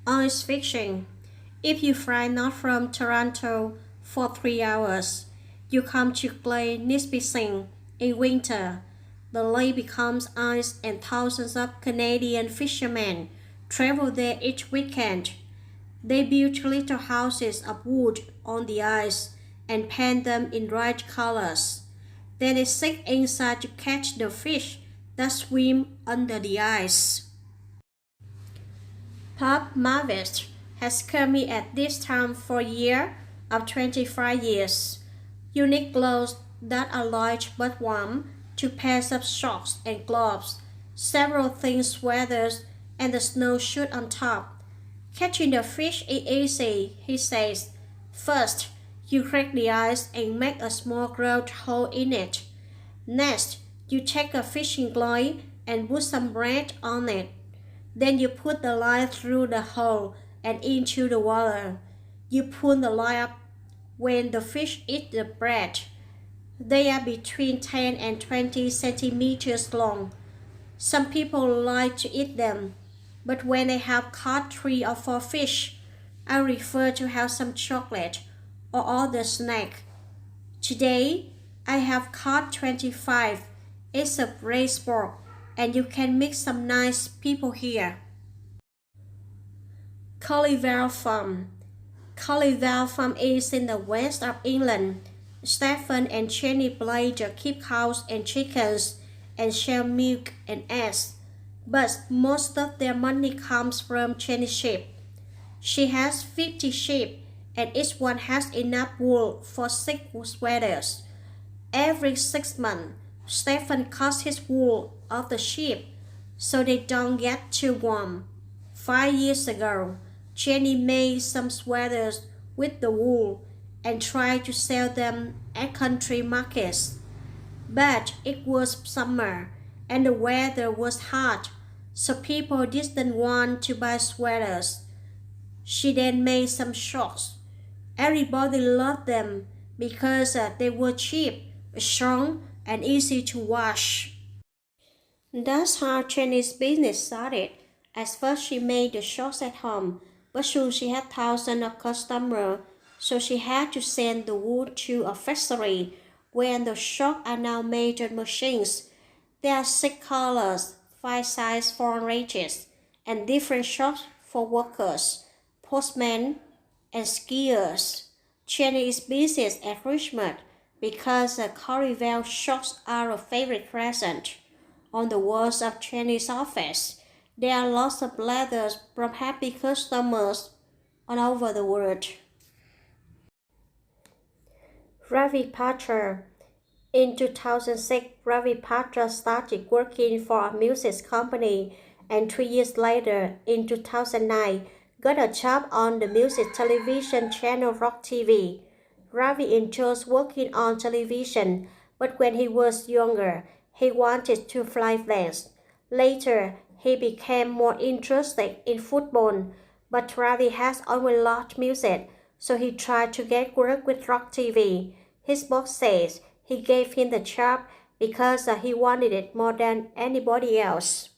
Ice fishing. If you fly not from Toronto for 3 hours, you come to Lake Nipissing in winter. The lake becomes ice and thousands of Canadian fishermen travel there each weekend. They build little houses of wood on the ice and paint them in bright colors. Then they sit inside to catch the fish that swim under the ice. Pub Marvest has come me at this time for a year of 25 years. Unique clothes that are light but warm, 2 pairs of socks and gloves, several thin sweaters, and the snowshoe on top. Catching the fish is easy, he says. First, you crack the ice and make a small grout hole in it. Next, you take a fishing line and put some bread on it. Then you put the line through the hole and into the water. You pull the line up when the fish eat the bread. They are between 10 and 20 centimeters long. Some people like to eat them, but when I have caught 3 or 4 fish, I prefer to have some chocolate or other snack. Today, I have caught 25. It's a great sport, and you can meet some nice people here. CORRYVALE Farm. CORRYVALE Farm is in the west of England. Stephen and Jenny Blader keep cows and chickens and sell milk and eggs, but most of their money comes from Jenny's sheep. She has 50 sheep, and each one has enough wool for 6 sweaters. Every 6 months, Stephen cuts his wool off the sheep so they don't get too warm. 5 years ago, Jenny made some sweaters with the wool and tried to sell them at country markets. But it was summer and the weather was hot, so people didn't want to buy sweaters. She then made some shorts. Everybody loved them because they were cheap, strong, and easy to wash. That's how Jenny's business started. At first she made the shorts at home, but soon she had thousands of customers, so she had to send the wool to a factory where the shorts are now made on machines. There are 6 colors, 5 sizes for ranges, and different shorts for workers, postmen, and skiers. Jenny is busy at Richmond because the CORRYVALE shorts are a favorite present. On the walls of Jenny's office, there are lots of letters from happy customers all over the world. RAVI PATRA. In 2006, RAVI PATRA started working for a music company, and 3 years later, in 2009, got a job on the music television channel Rock TV. Ravi enjoys working on television, but when he was younger, he wanted to fly planes. Later, he became more interested in football, but Ravi has always loved music, so he tried to get work with Rock TV. His boss says he gave him the job because he wanted it more than anybody else.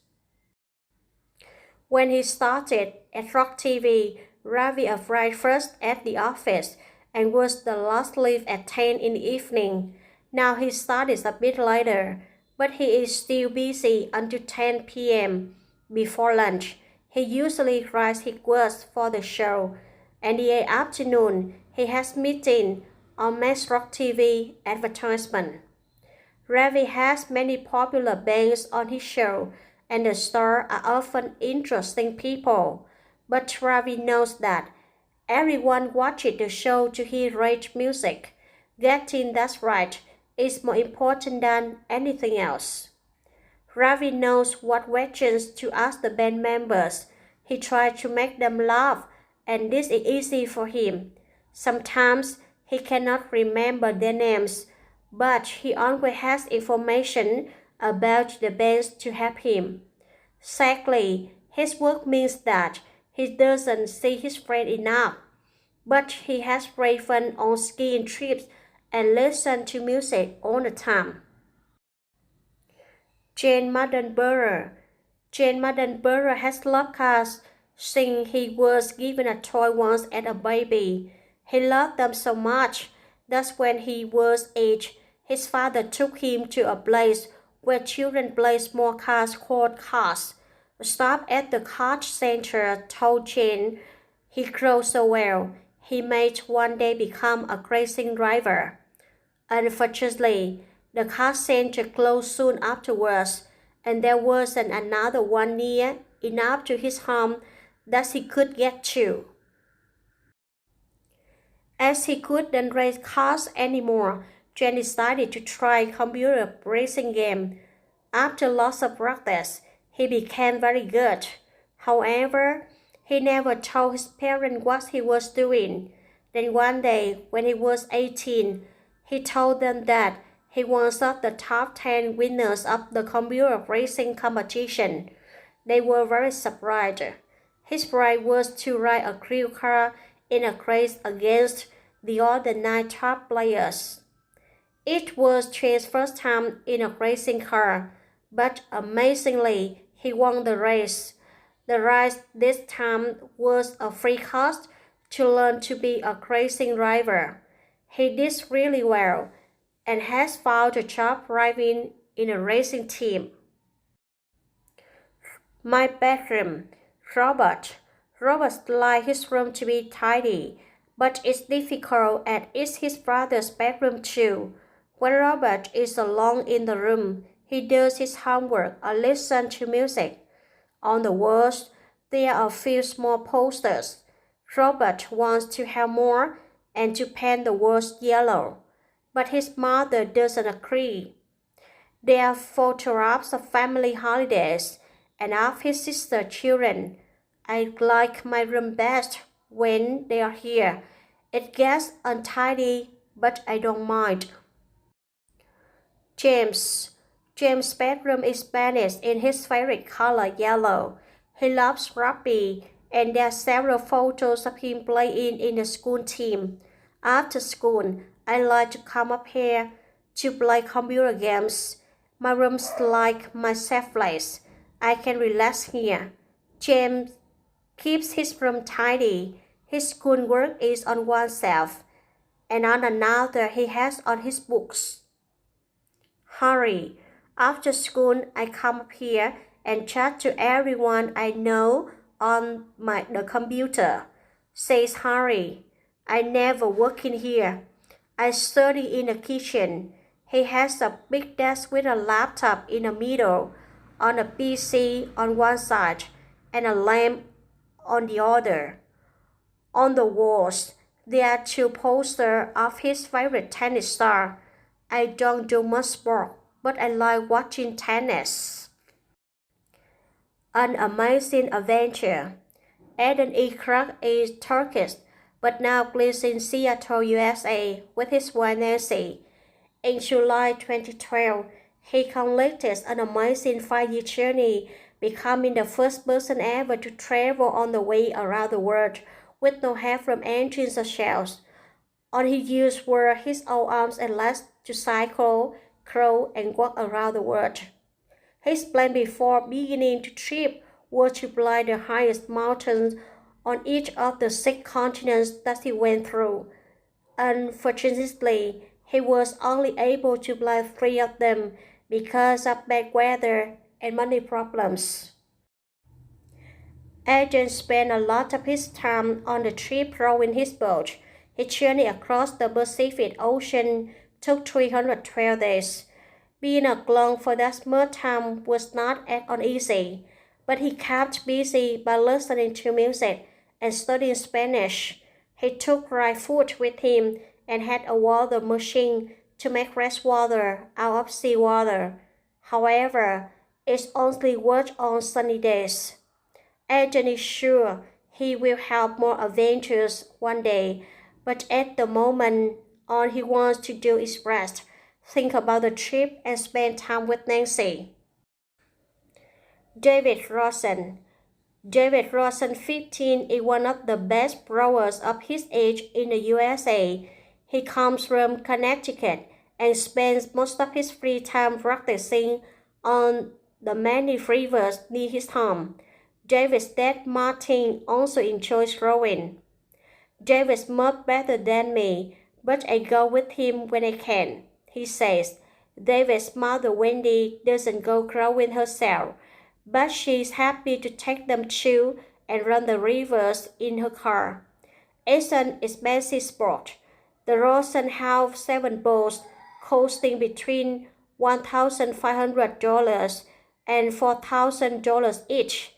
When he started at Rock TV, Ravi arrived first at the office and was the last leave at 10 in the evening. Now he started a bit later, but he is still busy until 10 p.m. Before lunch, he usually writes his words for the show, and in the afternoon, he has meetings or makes Rock TV advertisement. Ravi has many popular bands on his show, and the stars are often interesting people. But Ravi knows that everyone watches the show to hear great music. Getting that right is more important than anything else. Ravi knows what questions to ask the band members. He tries to make them laugh, and this is easy for him. Sometimes he cannot remember their names, but he always has information about the bands to help him. Sadly, his work means that he doesn't see his friend enough, but he has great fun on skiing trips and listens to music all the time. Jane Mardenborough. Jane Mardenborough has loved cars Since he was given a toy once as a baby, he loved them so much that when he was aged, his father took him to a place where children play small cars called cars. A stop at the kart center told Jane he grew so well, he might one day become a racing driver. Unfortunately, the kart center closed soon afterwards, and there wasn't another one near enough to his home that he could get to. As he couldn't race cars anymore, Jen decided to try computer racing game. After lots of practice, he became very good. However, he never told his parents what he was doing. Then one day, when he was 18, he told them that he was of the top 10 winners of the computer racing competition. They were very surprised. His prize was to ride a real car in a race against the other 9 top players. It was Chase's first time in a racing car, but amazingly, he won the race. The race this time was a free course to learn to be a racing driver. He did really well and has found a job driving in a racing team. My bedroom. Robert likes his room to be tidy, but it's difficult as it's his brother's bedroom too. When Robert is alone in the room, he does his homework or listens to music. On the walls, there are a few small posters. Robert wants to have more and to paint the walls yellow, but his mother doesn't agree. There are photographs of family holidays and of his sister's children. I like my room best when they are here. It gets untidy, but I don't mind. James' bedroom is painted in his favorite color, yellow. He loves rugby, and there are several photos of him playing in the school team. After school, I like to come up here to play computer games. My room's like my safe place. I can relax here. James keeps his room tidy. His schoolwork is on one shelf, and on another he has on his books. Harry, after school I come up here and chat to everyone I know on the computer, says Harry. I never work in here. I study in the kitchen. He has a big desk with a laptop in the middle, on a PC on one side, and a lamp on the other. On the walls, there are 2 posters of his favorite tennis star. I don't do much sport, but I like watching tennis. An amazing adventure. Eden E. Clark is Turkish, but now lives in Seattle, USA, with his wife Nancy. In July 2012, he completed an amazing 5-year journey, becoming the first person ever to travel on the way around the world with no help from engines or shells. All he used were his own arms and legs to cycle, crawl, and walk around the world. His plan before beginning the trip was to climb the highest mountains on each of the 6 continents that he went through. Unfortunately, he was only able to climb 3 of them because of bad weather and money problems. Agent spent a lot of his time on the trip rowing his boat. His journey across the Pacific Ocean took 312 days. Being alone for that much time was not at all easy, but he kept busy by listening to music and studying Spanish. He took dry food with him and had a water machine to make fresh water out of seawater. However, it only worked on sunny days. Agent is sure he will have more adventures one day, but at the moment, all he wants to do is rest, think about the trip, and spend time with Nancy. David Rosen, 15, is one of the best rowers of his age in the USA. He comes from Connecticut and spends most of his free time practicing on the many rivers near his home. David's dad Martin also enjoys rowing. David's much better than me, but I go with him when I can, he says. David's mother Wendy doesn't go rowing herself, but she's happy to take them to and run the rivers in her car. It's an expensive sport. The Rosen have 7 boats costing between $1,500 and $4,000 each.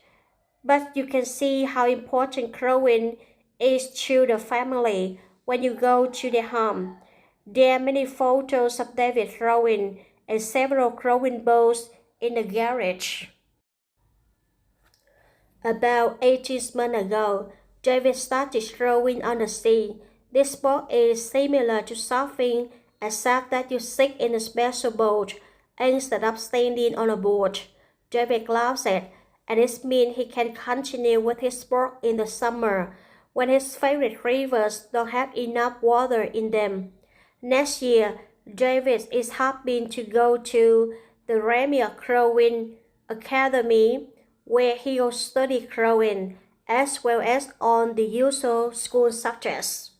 But you can see how important rowing is to the family when you go to their home. There are many photos of David rowing and several rowing boats in the garage. About 18 months ago, David started rowing on the sea. This sport is similar to surfing, except that you sit in a special boat instead of standing on a board. David loves it, and it means he can continue with his sport in the summer when his favorite rivers don't have enough water in them. Next year, David is hoping to go to the RAVI Rowing Academy, where he'll study rowing, as well as on the usual school subjects.